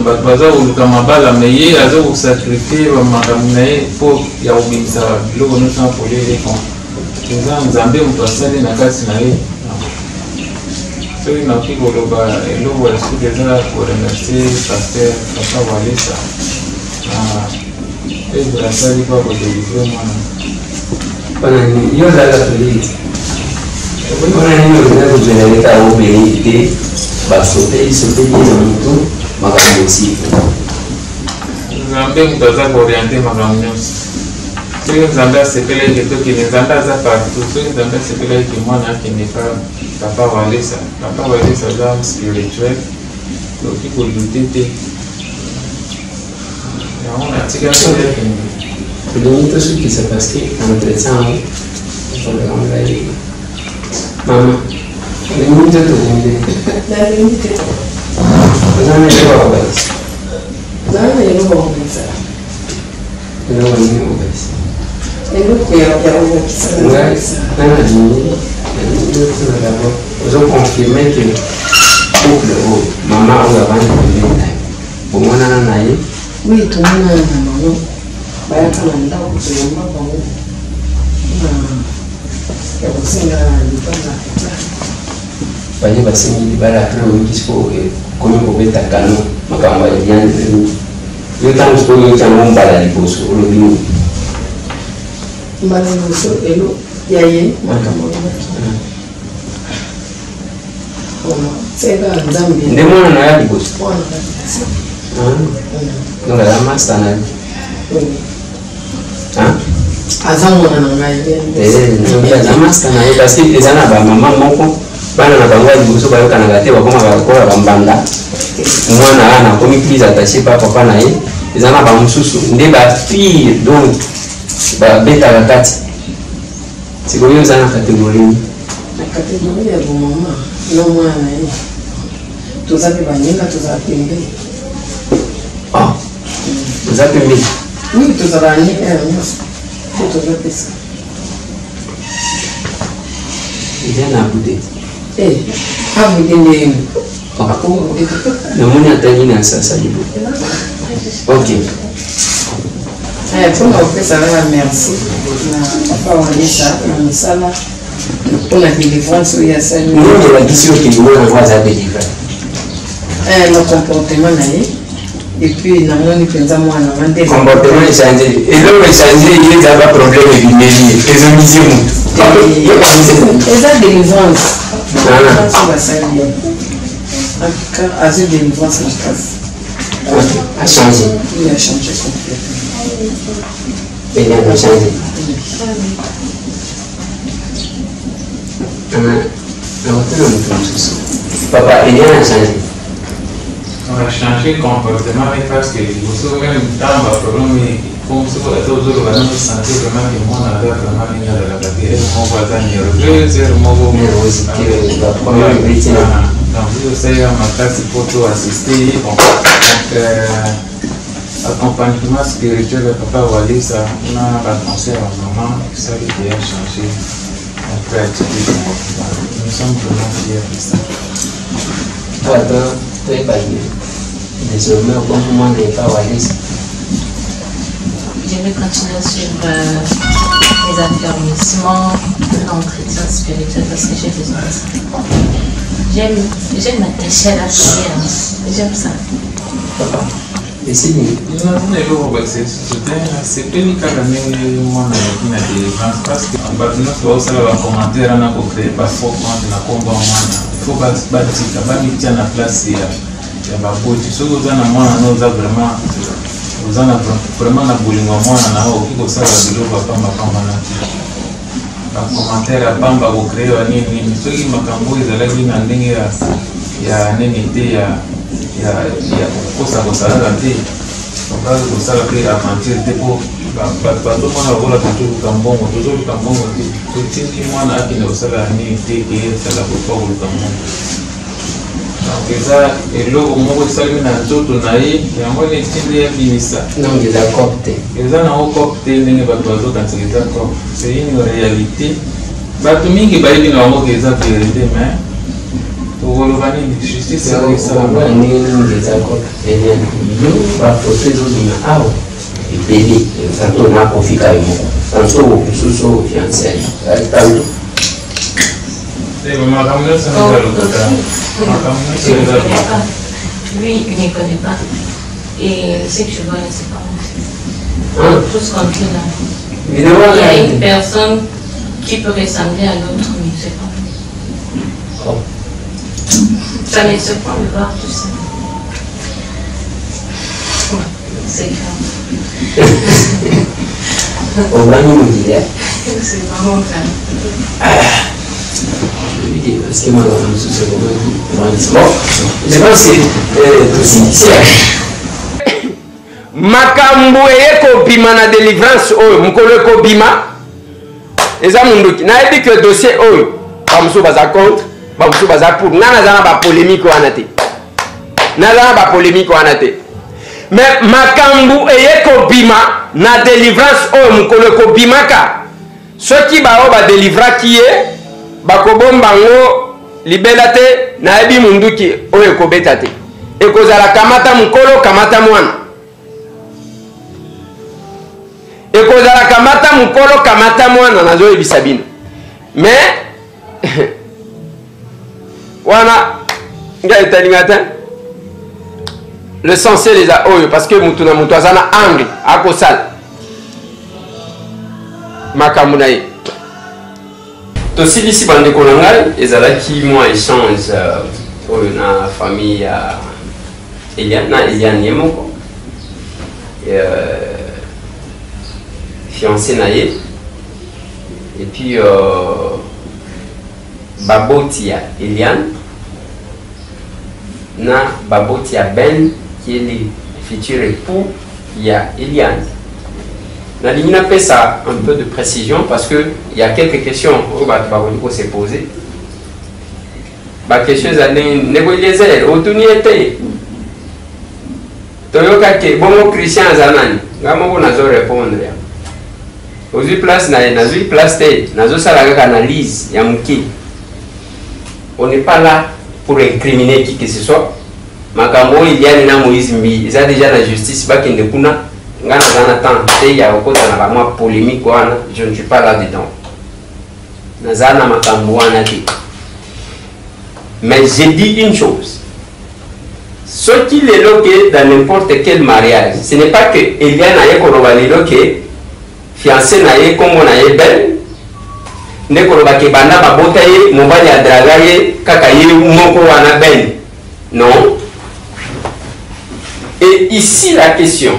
va sacrifier pour y avoir ça, l'eau nous pour les Nzambe mutwasali na kasi na ye. So inaoki koloba eloko ya siku eza pour remercier pasteur Papa Walesa. Asali kwa kodélivrer mwana. Pana yo za catholique. Pana nini ozina kujeleleka obéi te basote isote na mutu makambo sifu. Nzambe mutaza orienter makambo nyonso. Ceux qui ont sepelé les gens qui les ont partout, ceux qui ont sepelé les gens qui n'est pas Papa Walesa. Papa Walesa est l'homme spirituel, donc il faut lutter. On a tiré sur les donc tout ce qui s'est passé en entretien, maman, les minutes de tourner. La limite. Vous en avez pas obéi. Non, mais il faut obéir ça. Non, il faut obéir. Vous avez confirmé que maman ou avant oui, tout le monde a Malimuso elo yaye makambo sega nzambi ndemona na ya diboso donc la master na azamona na ngai la master na parce que les ana ba maman moko bana na bango diboso ba yoka na gate ba koma ba kola ba mbanda mwana ana komi plus attaché par papa na ye les ana ba mususu nde ba fille donc beta la kati sikoyo ozana catégorie na catégorie ya bomama no mwana ye toza pe baninga toza pembe toza pembe oui toza baninga ya nyonso po toza pesa eza na bude abude ndenge namoni atani na sasa libo ok. Pour nous faire ça, merci. Papa Walesa, Sala, pour la délivrance, il y a ça. Nous, on a dit que nous avons la délivrance. Nos comportements, et puis, nous avons dit que nous avons un comportement changé. Et là, on a changé, il y a pas de problème avec les médias. Ils ont mis. Et ça, délivrance. En tout cas, à ce délivrance, la classe a changé. Il a changé complètement. Eliane a changé. Papa, Eliane a changé. On a changé le comportement parce que vous savez même dans le problème, comme si vous êtes aux autres, vous avez senti vraiment que moi, on a vraiment mis dans la carrière, mon voisin nerveux, c'est le mot donc, vous savez, ma classe pour tout assister. Donc, accompagnement spirituel de Papa Wali, ça, on a pensé à un moment, ça a déjà changé. On peut activer. Nous sommes vraiment fiers de ça. Désormais, au bon moment de Papa Wali. Je vais continuer sur mes affermissements, l'entretien spirituel parce que j'ai besoin de ça. J'aime m'attacher à la prière. J'aime ça. Papa, essayez. C'est pas une carrière moi qui n'a délivrance parce que nous sommes là commentaire on a créé parfois quand on a combat il faut bâtir la place il y a baboti so vous en moi nous vraiment vous en vraiment na bolingo moi na au qui ça la bilo papa mapamba na ba commentaire à pamba au créer nini so qui makambo ezalaki na ndenge ya nini te ya kosa kosala te okazi kosala pe aventure te po bato mwana bakola tozoluka mbongo te totindi mwana akende kosala nini te ke esala kofa koluka mbongo donc eza eloko moko esalemi na nzoto na ye yango netindi yabimisa eza nango cope te ndenge bato bazokanisaka eza cope c'est une réalité bato mingi bayebi na bango ke eza vérité mais tokoloba nini justice esalama ebele tanto nakofika yo moko tanso mosusu fiancé tanto Lui, il ne connaît pas. Et ce que je vois là, c'est pas mon fils. Tout ce qu'on fait là. Il y a une personne qui peut ressembler à l'autre, mais c'est pas moi. Ça me surprend de voir tout ça. C'est grave. On va nous le dire. C'est vraiment grave. Parce que moi, je pense que makambo eko bima na délivrance oyo mukolo eko bima eza munduki na ebi que dossier oyo bamusu baza contre bamusu baza pour nga naza na ba polémique wana te mais makambo eko bima na délivrance oyo mukolo eko bimaka soki bao ba délivraki ye bakobomba ngo libela te na ebi munduki oyo ekobeta te ekozala kamata mukolo kamata mwana ekozala kamata mukolo kamata mwana nazoyebisa bino mais wana nga etalinga te l'essentiel eza oyo parce que mutu na mutu aza na angle akosala makambo na ye tosilisi bandeko na ngai ezalaki mwa échange oyo na famille ya Eliane ye moko fiancé na ye et puis baboti ya Eliane na baboti ya Ben qui est le futur époux ya Eliane. Nalingi napesa un peu de précision parce que il y a quelques questions que bato se poser. Ba questions zane nego Eliezer otuni ete toyoka ke bongo Christian azanani ngamo nazo répondre ya ozi place na nazo place te nazo sala kaka analyse ya muki. On n'est pas là pour incriminer qui que ce soit. Makambo Eliane na Moïse Mbi ils a déjà la justice bakende kuna ngana zana temps te ya okota na ba mwa polémique wana je ne suis pas là dedans nazana makambo wana te. Mais j'ai dit une chose, ce qui est loqué dans n'importe quel mariage, ce n'est pas que Eliane aye koloba lelo ke fiancé na ye kombo na ye belle nde koloba ke banda babota ye mobali adraga ye kaka ye moko wana ben. Non. Et ici la question,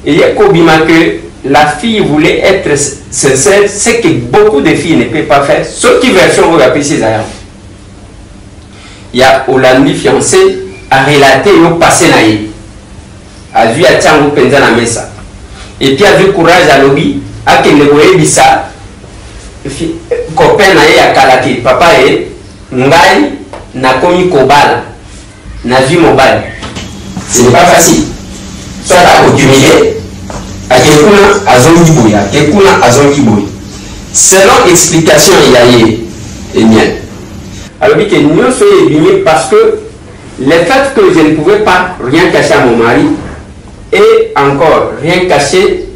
il y a Kobima que la fille voulait être sincère, c'est que beaucoup de filles ne peuvent pas faire, sauf qui version vous appelez ces ayants. Il y a Olandi fiancé a relaté au passé naïe, a vu à Tiango Penza na mesa, et puis a vu courage à lobby, a qu'il ne voyait bisa, copain naïe a kalaki, papa est ngai na komi kobala, na vie mobile. Ce n'est pas facile. Soit à humilier, à quelqu'un à Zongiboya, quelqu'un à Zongiboya. Selon explication, il y a et mienne. Alors, que nous sommes éliminés parce que le fait que je ne pouvais pas rien cacher à mon mari et encore rien cacher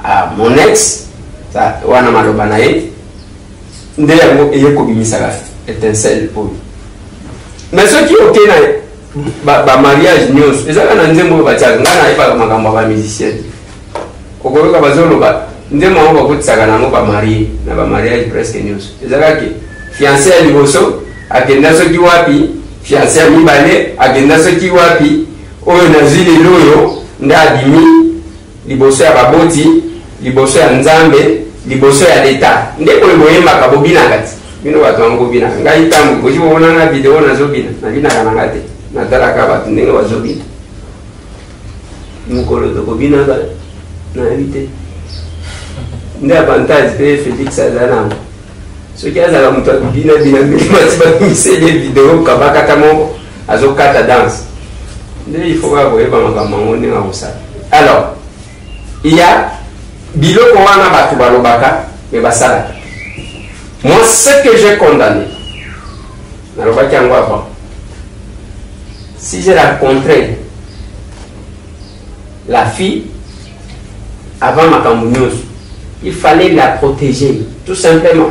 à mon ex, ça, Wana Malobanae, d'ailleurs, il y a étincelle pour lui. Mais ce qui est ok, ba mariage news ezaka na nzembo batya ngana ipa makambo ba musicien okoloka bazolo ba ndemo ngo bakutsaka nango ba marié na ba mariage presque news ezaka ki fiancé ya liboso akenda soki wapi fiancé ya mibale akenda soki wapi oyo na zili loyo ndabimi liboso ya baboti liboso ya nzambe liboso ya leta ndeko boyema kabobina kati bino batwango bina ngai tambu boji bona na video na zobina na bina kana ngate natala kaba ndenge wazobina mukolo tokobina ba na éviter nda avantage pe Félix azana ce qui azala mutu bina bina mati ba misele video kabaka tamo azokata danse ndé il faut pas voir ba makambo ndinga kosa. Alors il y a biloko wana batu balobaka mais basala. Moi ce que j'ai condamné nalobaki yango avant. Si j'ai rencontré la fille avant ma camouneuse, il fallait la protéger, tout simplement.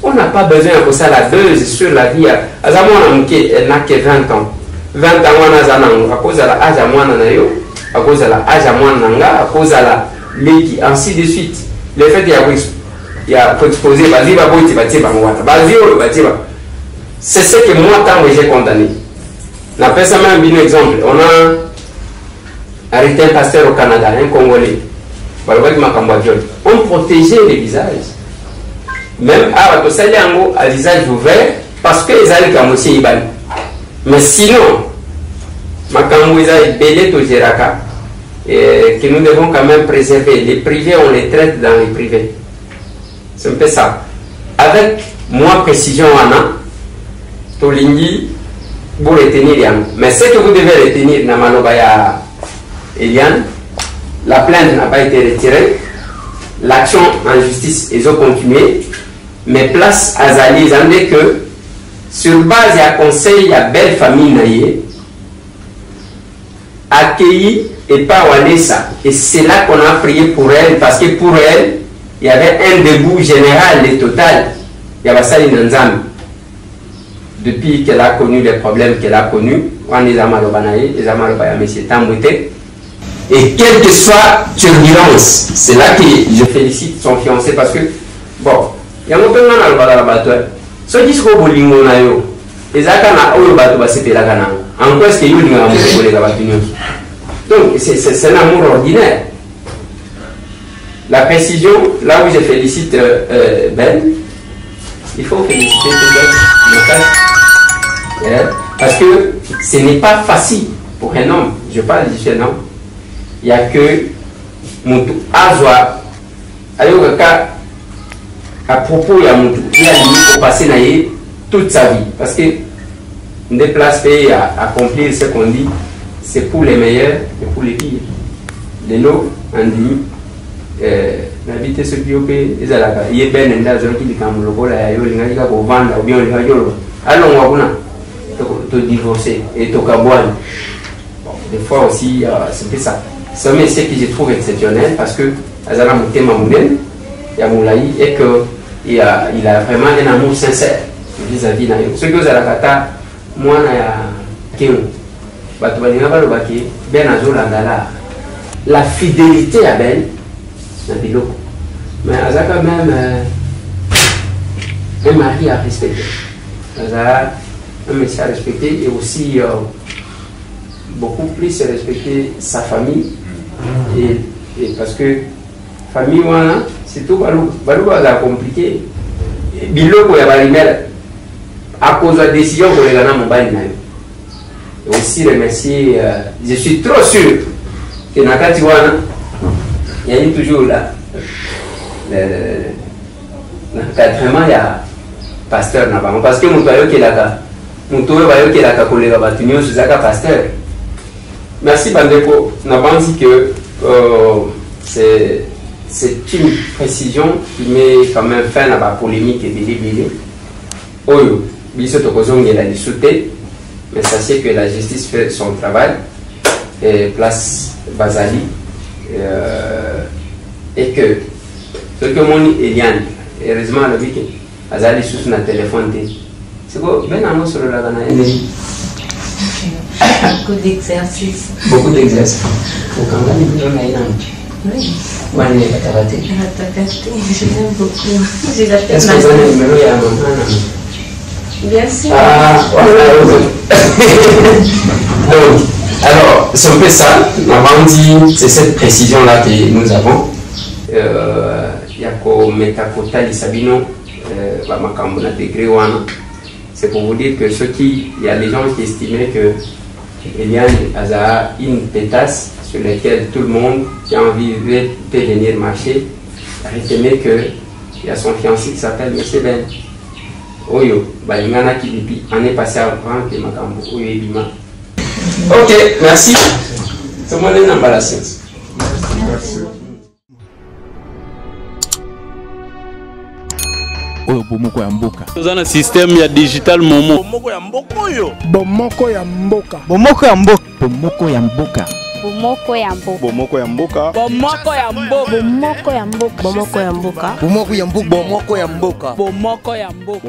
On n'a pas besoin de ça la buzz sur la vie. Elle n'a que 20 ans. 20 ans, à cause de la âge à moi, à cause de la âge à moi, à cause de la leki, ainsi de suite. Le fait qu'il y a exposé, c'est ce que moi, tant que j'ai condamné. La personne a un exemple. On a arrêté un pasteur au Canada, un Congolais. On protégeait les visages. Même à visage ouvert, parce que les alliés aussi Iban. Mais sinon, Makamouza est belé au Géraka, et que nous devons quand même préserver. Les privés, on les traite dans les privés. C'est un peu ça. Avec moins précision, Anna, Tolingi, pour retenir, mais ce que vous devez retenir, Namalobaya Eliane, la plainte n'a pas été retirée, l'action en justice est continuée, mais place à Zali Zandé que sur base d'un conseil, il y a belle famille naïe, accueilli et pas Wanessa. Et c'est là qu'on a prié pour elle, parce que pour elle, il y avait un debout général et total. Il y avait ça Nanzam. Depuis qu'elle a connu les problèmes qu'elle a connus, on les a malobanaï, les a malobaya, mais c'est embouté. Et quelle que soit turbulence, c'est là que je félicite son fiancé parce que, bon, il y a un peu de mal à la bateau. Ce qui se trouve au lingo na yo, les akana ou le bateau va se payer la cana. En quoi est-ce que yo linga amour pour les abattus? Donc, c'est un amour ordinaire. La précision, là où je félicite Ben, il faut féliciter Ben, parce que ce n'est pas facile pour un homme. Je parle du jeune homme. Il n'y a que Moutou Azwa. À propos, il y a Moutou. Il a limite pour passer toute sa vie. Parce que on déplace pays à accomplir ce qu'on dit, c'est pour les meilleurs et pour les pires. Les lots, on dit, n'habitez ceux qui ont payé, ils allaient il y a ben et d'azur qui dit quand le vol a eu l'ingénieur pour vendre ou bien l'ingénieur. Allons, on va te divorcer et te cabouane. Des fois aussi, c'est un peu ça. C'est un métier que je trouve exceptionnel parce que Azara Moutema Mounen, Yamoulaï, et qu'il a vraiment un amour sincère vis-à-vis de nous. Ce que vous avez kata, moi, je suis la fidélité à Ben, mais Azaka même, un mari à respecter. Un monsieur à respecter et aussi beaucoup plus respecter sa famille. Et parce que famille, c'est tout compliqué. Biloko ya balimela à cause de la décision que les gens m'ont et aussi remercier, je suis trop sûr que Nakati Wana, il y a toujours là l'encadrement, il y a pasteur parce que mon père qui est là, mon tour qui est là, collègue Batunio, c'est pasteur. Merci Bandeko, nous avons dit que c'est une précision qui met quand même fin à la polémique et délibérée. Oyo, biso tokozongi la discuter, mais sachez que la justice fait son travail et place Bazali et que ce que mon Eliane, heureusement le week-end, Bazali sous un téléphone, c'est quoi? Ben à moi sur la gana. Beaucoup d'exercices. Beaucoup d'exercices. Au Kangani, vous en avez un. Oui. Ouais, mais karaté. Je l'aime beaucoup. J'ai la tête. Est-ce que vous avez le numéro à mon Bien sûr. Ah, donc, alors, c'est un peu ça. Avant dit, c'est cette précision-là que nous avons. C'est pour vous dire que il y a des gens qui estimaient que Eliane a une pétasse sur laquelle tout le monde qui a envie peut venir marcher. Retenez qu'il y a son fiancé qui s'appelle M. Ben. Oyo, Balingana Kilipi, on est passé avant que Makambo, Oyo et Bima. Ok, merci. C'est moi qui n'ai pas la science. Merci. Oyo bomoko ya mboka. Dans un système ya digital momo. Bomoko ya mboko yo. Bomoko ya mboka. Bomoko ya mboka. Bomoko ya mboka. Bomoko ya mboka. Bomoko ya mboka. Bomoko ya mboka. Bomoko ya mboka. Bomoko ya mboka. Bomoko ya mboka. Bomoko ya mboka.